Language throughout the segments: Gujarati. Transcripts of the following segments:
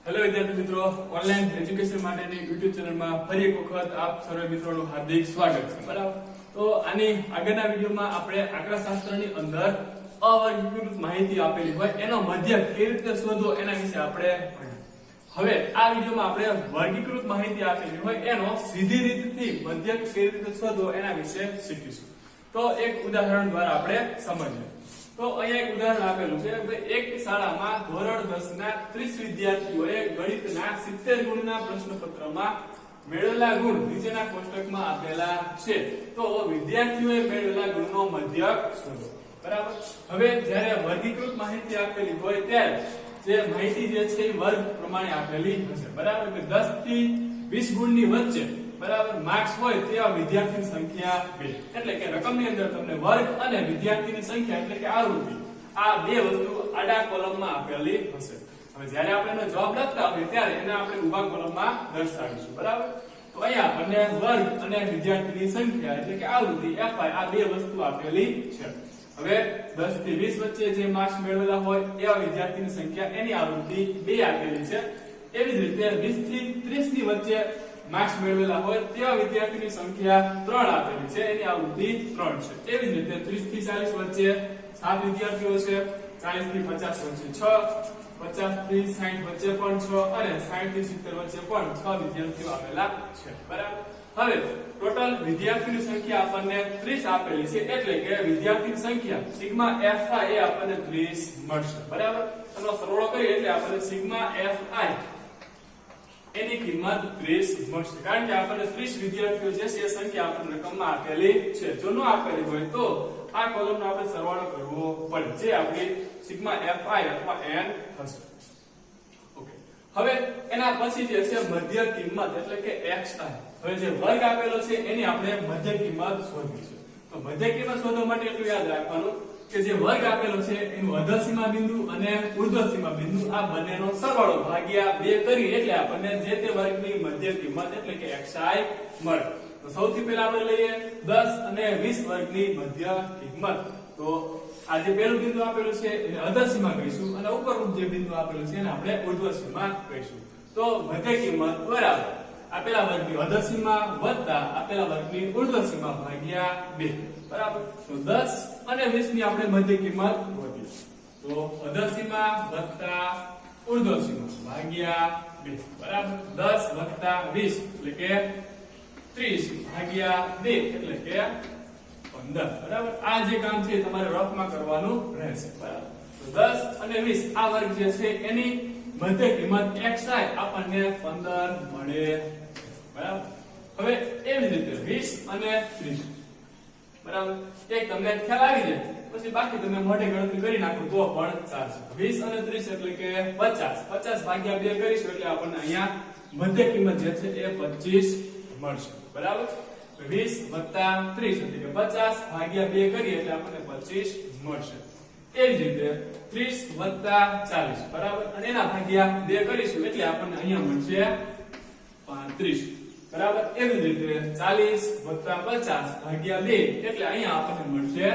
હેલો વિદ્યાર્થી મિત્રો, ઓનલાઈન એજ્યુકેશન માટેની યુટ્યુબ ચેનલમાં ફરી એક વખત આપ સર્વ મિત્રોનું હાર્દિક સ્વાગત છે. બરાબર, તો આની આગળના વિડીયોમાં આપણે આંકડાશાસ્ત્રની અંદર અવર્ગીકૃત માહિતી આપેલી હોય એનો મધ્યક કેવી રીતે શોધવો એના વિશે આપણે ભણ્યા. હવે આ વિડીયોમાં આપણે વર્ગીકૃત માહિતી આપેલી હોય એનો સીધી રીતથી મધ્યક કેવી રીતે શોધવો એના વિશે શીખીશું. તો એક ઉદાહરણ દ્વારા આપણે સમજીએ. તો અહીંયા એક ઉદાહરણ આપેલું છે કે એક શાળામાં ધોરણ 10 ના 30 વિદ્યાર્થીઓએ ગણિતના 70 ગુણના પ્રશ્નપત્રમાં મેળવેલા ગુણ નીચેના કોષ્ટકમાં આપેલા છે. તો વિદ્યાર્થીઓએ મેળવેલા ગુણનો મધ્યક શોધો. બરાબર, હવે જ્યારે વર્ગીકૃત માહિતી આપેલી હોય ત્યારે જે માહિતી જે છે એ વર્ગ પ્રમાણે આપેલી હશે. બરાબર, કે 10 થી 20 ગુણની વચ્ચે બરાબર માર્ક્સ હોય તેવા વિદ્યાર્થીની સંખ્યા 2. એટલે કે રકમની અંદર તમને વર્ગ અને વિદ્યાર્થીની સંખ્યા એટલે કે આવૃત્તિ આ બે વસ્તુ આડા કોલમમાં આપેલી હશે. હવે જ્યારે આપણે એનો જવાબ લખતા હોઈએ ત્યારે એને આપણે ઊભા કોલમમાં દર્શાવીશું. બરાબર, તો અહીંયા આપણને વર્ગ અને વિદ્યાર્થીની સંખ્યા એટલે કે આવૃત્તિ fi આ બે વસ્તુ આપેલી છે. હવે 10 થી 20 વચ્ચે જે માર્ક્સ મેળવેલા હોય એવા વિદ્યાર્થીની સંખ્યા એની આવૃત્તિ 2 આપેલી છે. એવી જ રીતે 20 થી 30 ની વચ્ચે માર્ક્સ મેળવેલા હોય તેવા વિદ્યાર્થીની સંખ્યા 3 આપેલી છે, એની આવૃત્તિ 3 છે. એવી જ રીતે 30 થી 40 વચ્ચે 7 વિદ્યાર્થીઓ છે, 40 થી 50 વચ્ચે 6, 50 થી 60 વચ્ચે પણ 6 અને 60 થી 70 વચ્ચે પણ 6 વિદ્યાર્થીઓ આપેલા છે. બરાબર, હવે ટોટલ વિદ્યાર્થીની સંખ્યા આપણને 30 આપેલી છે એટલે કે વિદ્યાર્થીની સંખ્યા સિગ્મા fi એ આપણને 30 મળશે. બરાબર, એનો સરવાળો કરીએ એટલે આપણને સિગ્મા fi એની કિંમત 30 મળશે. કારણ કે આપણને 30 વિદ્યાર્થીઓ જે છે એ સંખ્યા આપણને રકમમાં આપેલી છે. જો ન આપેલી હોય તો આ કોલમનો આપણે સરવાળો કરવો પડે, જે આપણી સિગ્મા fi અથવા n થશે. ઓકે, હવે એના પછી જે છે મધ્ય કિંમત એટલે કે xi. હવે જે વર્ગ આપેલો છે એની આપણે મધ્ય કિંમત શોધવી છે. તો મધ્ય કિંમત શોધવા માટે એટલું યાદ રાખવાનું કે જે વર્ગ આપેલો છે એનું અધર સીમા બિંદુ અને ઉર્ધ્વ સીમા બિંદુ આ બંનેનો સરવાળો ભાગ્યા 2 કરી એટલે આપણને જે તે વર્ગની મધ્ય કિંમત એટલે કે xi મળે. તો સૌથી પહેલા આપણે લઈએ 10 અને 20 વર્ગની મધ્ય કિંમત. તો આ જે પહેલું બિંદુ આપેલું છે એને અધર સીમા કહીશું અને ઉપરનું જે બિંદુ આપેલું છે એને આપણે ઉર્ધ્વ સીમા કહીશું. તો મધ્ય કિંમત બરાબર આપેલા વર્ગની અધર સીમા વત્તા આપેલા વર્ગની ઉર્ધ્વ સીમા ભાગ્યા 2. બરાબર, તો 10 અને 20 ની આપણે મધ્ય કિંમત શોધીએ. તો અધર સીમા વત્તા ઉર્ધ્વ સીમા ભાગ્યા 2. બરાબર, 10 વત્તા 20 એટલે કે 30 ભાગ્યા 2 એટલે કે 15. બરાબર, આ જે કામ છે તમારે રફમાં કરવાનું રહેશે. બરાબર, તો 10 અને 20 આ વર્ગ જે છે એની મધ્ય કિંમત xi આપણને 15 મળે. બરાબર, હવે એવી રીતે 20 અને 30. બરાબર, એક તમને ખ્યાલ આવી જાય પછી બાકી તમે મોઢે ગણતરી કરી નાખો તો પણ ચાલશે. 20 અને 30 એટલે કે 50. 50 ભાગ્યા 2 કરીશું એટલે આપણને અહીંયા મધ્ય કિંમત જે છે એ 25 મળશે. બરાબર, 20 વત્તા 30 એટલે કે 50 ભાગ્યા 2 કરીએ એટલે આપણને 25 મળશે. એ જ રીતે 30 વત્તા 40. બરાબર, અને એના ભાગ્યા 2 કરીશું એટલે આપણને અહીંયા મળશે 35. બરાબર, એવી જ રીતે 40 વત્તા 50 ભાગ્યા 2 એટલે અહીંયા આપણને મળશે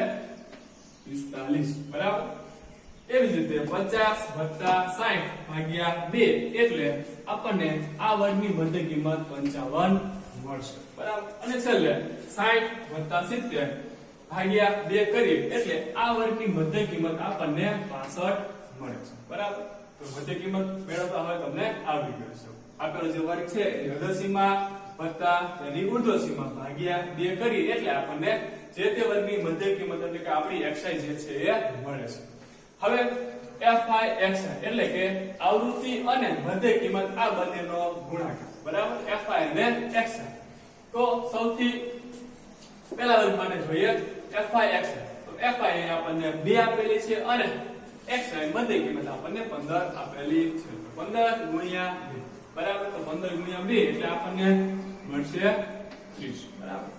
45. બરાબર, એવી જ રીતે 50 વત્તા 60 ભાગ્યા 2 એટલે આપણને આ વર્ગની મધ્ય કિંમત 55 મળશે. બરાબર, અને છેલ્લે 60 વત્તા 70 ભાગ્યા 2 કરીએ એટલે આ વર્ગની મધ્ય કિંમત આપણને 65 મળે છે. બરાબર, તો મધ્ય કિંમત મેળવતા હોય તમને આવડી ગયું છે. આપેલો જે વર્ગ છે એ અધર સીમા વત્તા તેની ઉર્ધ્વ સીમા ભાગ્યા 2 કરી એટલે આપણને જે તે વર્ગની મધ્ય કિંમત એટલે કે આપણી xi જે છે એ મળે છે. હવે fi xi એટલે કે આવૃત્તિ અને મધ્ય કિંમત આ બંનેનો ગુણાકાર. બરાબર, fi અને xi. તો સૌથી પહેલા વર્ગ માટે જોઈએ fi xi. તો fi આપણને 2 આપેલી છે અને xi મધ્ય કિંમત આપણને 15 આપેલી છે. 15 ગુણ્યા 2. બરાબર, તો 15 ગુણ્યા 2 એટલે આપણને મળશે 30. બરાબર,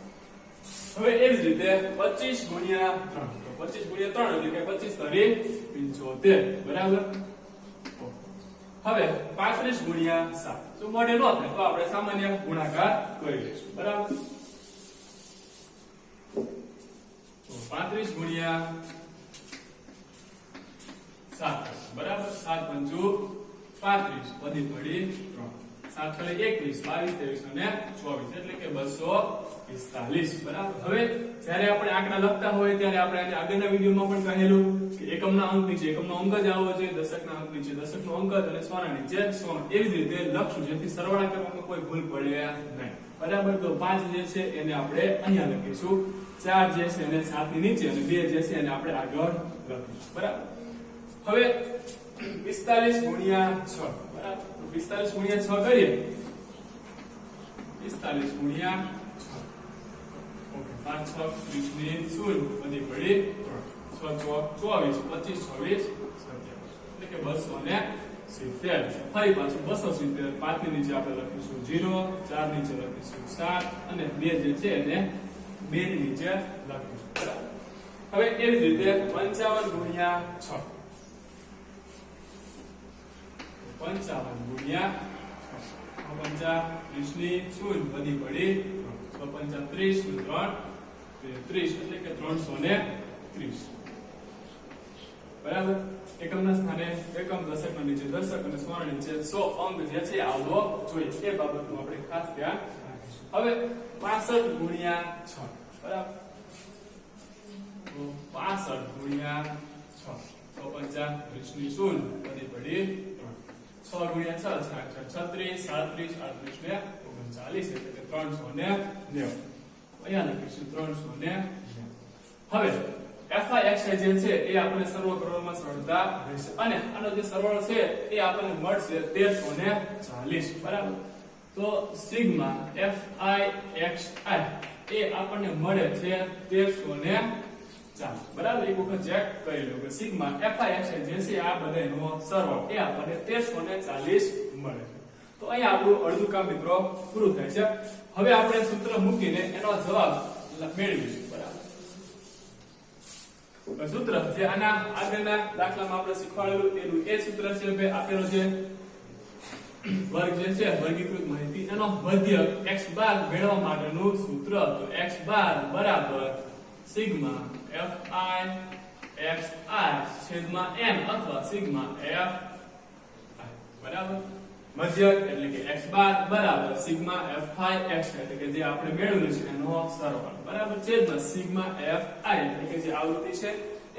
હવે એવી જ રીતે 25 ગુણ્યા 3. તો 25 ગુણ્યા 3 એટલે કે 25 તરી 75. બરાબર, હવે 35 ગુણ્યા 7. તો મોઢે ન થાય તો આપણે સામાન્ય ગુણાકાર કરી લઈશું. બરાબર, તો 35 ગુણ્યા 7. બરાબર, 7 × 5 35 વધી પડી 3 7 વડે 21 22 23 અને 24 એટલે કે 245 બરાબર. હવે જ્યારે આપણે આંકડા લખતા હોય ત્યારે આપણે આને આગળના વિડિયોમાં પણ કહેલું કે એકમના અંક નીચે એકમનો અંક જ આવવો જોઈએ, દશકના અંક નીચે દશકનો અંક જ અને સોના નીચે સોના, એવી જ રીતે લખશું જેથી સરવાળા કરવામાં કોઈ ભૂલ પડે નહીં બરાબર. તો 5 જે છે એને આપણે અહીંયા લખીશું, 4 જે છે એને 7 ની નીચે અને 2 જે છે એને આપણે આગળ લખીશું બરાબર. હવે 45 ગુણ્યા 6 બરાબર. તો 45 ગુણ્યા 6 કરીએ, 45 ગુણ્યા 6 ઓકે 5 6 30 ની 0 વધી પડી 3 6 24 25 26 27 એટલે કે 270. ફરી પાછું 270, 5 ની નીચે આપણે લખીશું 0, 4 નીચે લખીશું 7 અને 2 જે છે એને 2 ની નીચે લખીશું બરાબર. હવે એવી જ રીતે 55 ગુણ્યા 6 55 ગુણ્યા 6 30 ની 0 વધી પડી 35 નું 3 30 એટલે કે 330 બરાબર. એકમના સ્થાને એકમ, દશકના નીચે દશક અને સોના નીચે 100 અંક જે છે આવવો જોઈએ, એ બાબતનું આપણે ખાસ ધ્યાન રાખીશું. હવે 65 ગુણ્યા 6 બરાબર. તો 65 ગુણ્યા 6 35 ની 0 વધી પડી 3 6 ગુણ્યા 6 36 37 38 ને 39 એટલે કે 390. અહીંયા લખીશું 390. હવે FIXI જે છે એ આપણે સરવાળો કરવામાં સરળતા રહેશે અને આનો જે સરવાળો છે એ આપણને મળશે 1340 બરાબર. તો સિગ્મા FIXI એ આપણને મળે છે 1340 બરાબર. એક વખત ચેક કરી લો કે સિગ્મા FIXI જે છે આ બધાનો સરવાળો એ આપણને 1340 મળે છે. તો અહીંયા આપણું અડધું કામ મિત્રો પૂરું થાય છે. હવે આપણે સૂત્ર મૂકીને એનો જવાબ મેળવીશું બરાબર. સૂત્ર જે આના આગળના દાખલામાં આપણે શીખવાડેલું એનું એ સૂત્ર છે કે આપેલો છે વર્ગ જે છે વર્ગીકૃત માહિતી એનો મધ્યક x બાર મેળવવા માટેનું સૂત્ર. તો x બાર બરાબર સિગ્મા FIXI છેદમાં n અથવા સિગ્મા FI બરાબર. મધ્યક એટલે કે x બાર બરાબર સિગ્મા FIXI એટલે કે જે આપણે મેળવેલું છે એનો સરવાળો બરાબર છેદમાં સિગ્મા FI એટલે કે જે આવૃત્તિ છે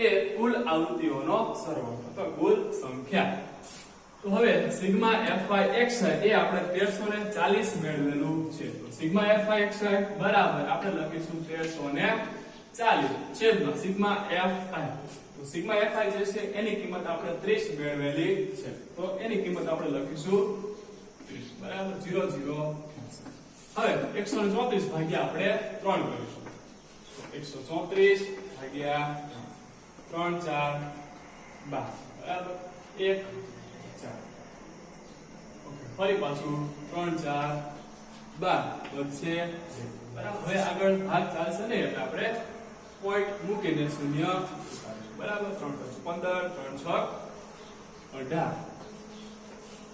એ કુલ આવૃત્તિઓનો સરવાળો અથવા કુલ સંખ્યા. તો હવે સિગ્મા FIXI એ આપણે 1340 મેળવેલું છે. તો સિગ્મા FIXI બરાબર આપણે લખીશું 1340 છેદમાં સિગ્મા FI. તો સિગ્મા FI જે છે એની કિંમત આપણે 30 મેળવેલી છે, તો એની કિંમત આપણે લખીશું 30 બરાબર 00. હવે 134 ભાગ્યા આપણે 3 કરીશું. તો 134 ભાગ્યા 3 4 12 બરાબર 1 4 ઓકે. ફરી પાછું 3 4 12 વધશે બરાબર. હવે આગળ ભાગ ચાલશે નહીં એટલે આપણે પોઈન્ટ મૂકીને શૂન્ય બરાબર. 3 15 3 6 18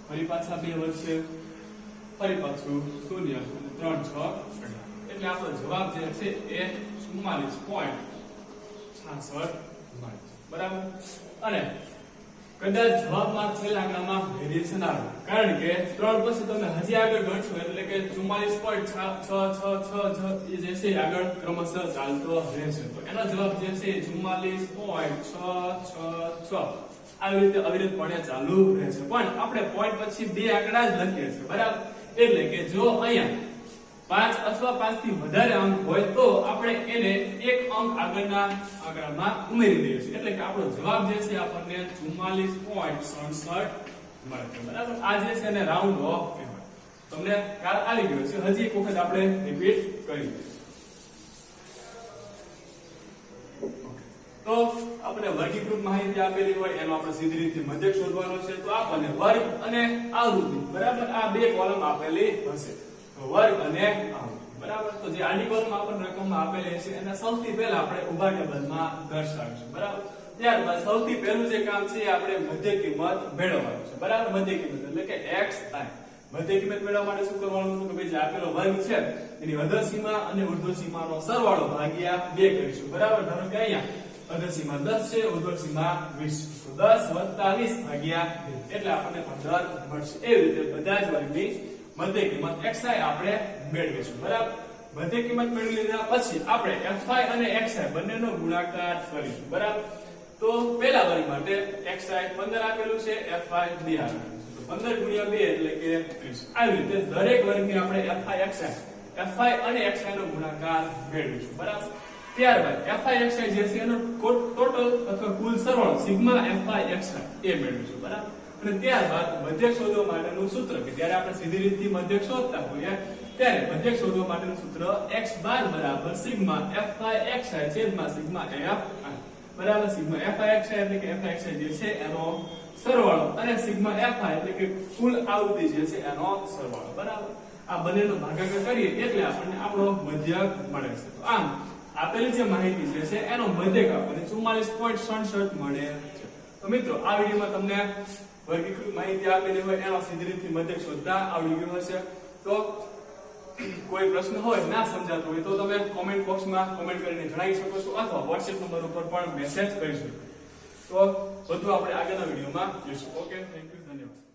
ફરી પાછા 2 વધશે, ફરી પાછું 0 અને 3 6 18 એટલે આપણો જવાબ જે છે એ 44.66 બરાબર. અને કદાચ જવાબમાં છેલ્લા આંકડામાં વેરિએશન આવે કારણ કે 3 પછી તમે હજી આગળ ગણશો એટલે કે 44.666 જે છે આગળ ક્રમશઃ ચાલતો રહેશે. તો એનો જવાબ જે છે 44.666 આવી રીતે અવિરતપણે ચાલુ રહેશે. પણ આપણે પોઈન્ટ પછી બે આંકડા જ લખીએ છીએ બરાબર. એટલે કે જો અહીંયા 5 અથવા 5 થી વધારે અંક હોય તો આપણે એને એક અંક આગળના આંકડામાં ઉમેરી દઈએ છીએ એટલે કે આપણો જવાબ જે છે આપણને 44.67 મળે છે બરાબર. આ જે છે એને રાઉન્ડ ઓફ કહેવાય. તમને ખ્યાલ આવી ગયો છે. હજી એક વખત આપણે રિપીટ કરીએ. તો આપણે વર્ગીકૃત માહિતી આપેલી હોય એનો આપણે સીધી રીતે મધ્યક શોધવાનો છે. તો આપણને વર્ગ અને આવૃત્તિ બરાબર આ બે કોલમ આપેલી હશે. વર્ગ અને આવૃત્તિ બરાબર. તો જે આડી કોલમ આપણને રકમમાં આપેલી છે એને સૌથી પહેલા આપણે ઉભા ટેબલમાં દર્શાવીશું બરાબર. ત્યારબાદ સૌથી પહેલું જે કામ છે એ આપણે મધ્ય કિંમત મેળવવાનું છે બરાબર. મધ્ય કિંમત એટલે કે xi. મધ્ય કિંમત મેળવવા માટે શું કરવાનું છે કે ભાઈ જે આપેલો વર્ગ છે એની અધર સીમા અને ઉર્ધ્વ સીમાનો સરવાળો ભાગ્યા 2 કરીશું બરાબર. ધારો કે અહીંયા અધર સીમા 10 છે, ઉર્ધ્વ સીમા 20. તો 10 વત્તા 20 ભાગ્યા 2 એટલે આપણને 15 મળશે. એવી રીતે બધા જ વર્ગની મધ્ય કિંમત xi આપણે મેળવીશું. બરાબર. મધ્ય કિંમત મેળવી લીધા પછી આપણે fi અને xi બંનેનો ગુણાકાર કરીશું. બરાબર. તો પહેલા વર્ગ માટે xi 15 આપેલું છે, fi 2 આપેલું છે. તો 15 ગુણ્યા 2 એટલે કે 30. આવી રીતે દરેક વર્ગની આપણે fi અને xi નો ગુણાકાર મેળવીશું. બરાબર. ત્યારબાદ fi xi જે છે એનો ટોટલ અથવા કુલ સરવાળો સિગ્મા fi xi એ મેળવીશું. બરાબર. અને ત્યારબાદ મધ્યક શોધવા માટેનું સૂત્ર કે જ્યારે આપણે સીધી રીતથી મધ્યક શોધતા હોઈએ ત્યારે મધ્યક શોધવા માટેનું સૂત્ર x બાર બરાબર સિગ્મા fi xi છેદમાં સિગ્મા fi. બરાબર. સિગ્મા fi xi એટલે કે fi xi જે છે એનો સરવાળો અને સિગ્મા fi એટલે કે કુલ આવૃત્તિ જે છે એનો સરવાળો. બરાબર. આ બંનેનો ભાગાકાર કરીએ એટલે આપણને આપણો મધ્યક મળે છે. તો આમ આપેલી જે માહિતી જે છે એનો મધ્યક આપણને 44.67 મળે છે. તો મિત્રો આ વિડિયોમાં તમને વર્ગીકૃત માહિતી આપેલી હોય એનો સીધી રીતથી મધ્યક શોધતા આવડી ગયું હશે. તો કોઈ પ્રશ્ન હોય ના સમજાતો હોય તો તમે કોમેન્ટ બોક્સમાં કોમેન્ટ કરીને જણાવી શકો છો અથવા WhatsApp નંબર ઉપર પણ મેસેજ કરી શકો. તો બધું આપણે આગળના વિડિયોમાં જોઈશું. ઓકે, થેન્ક યુ, ધન્યવાદ.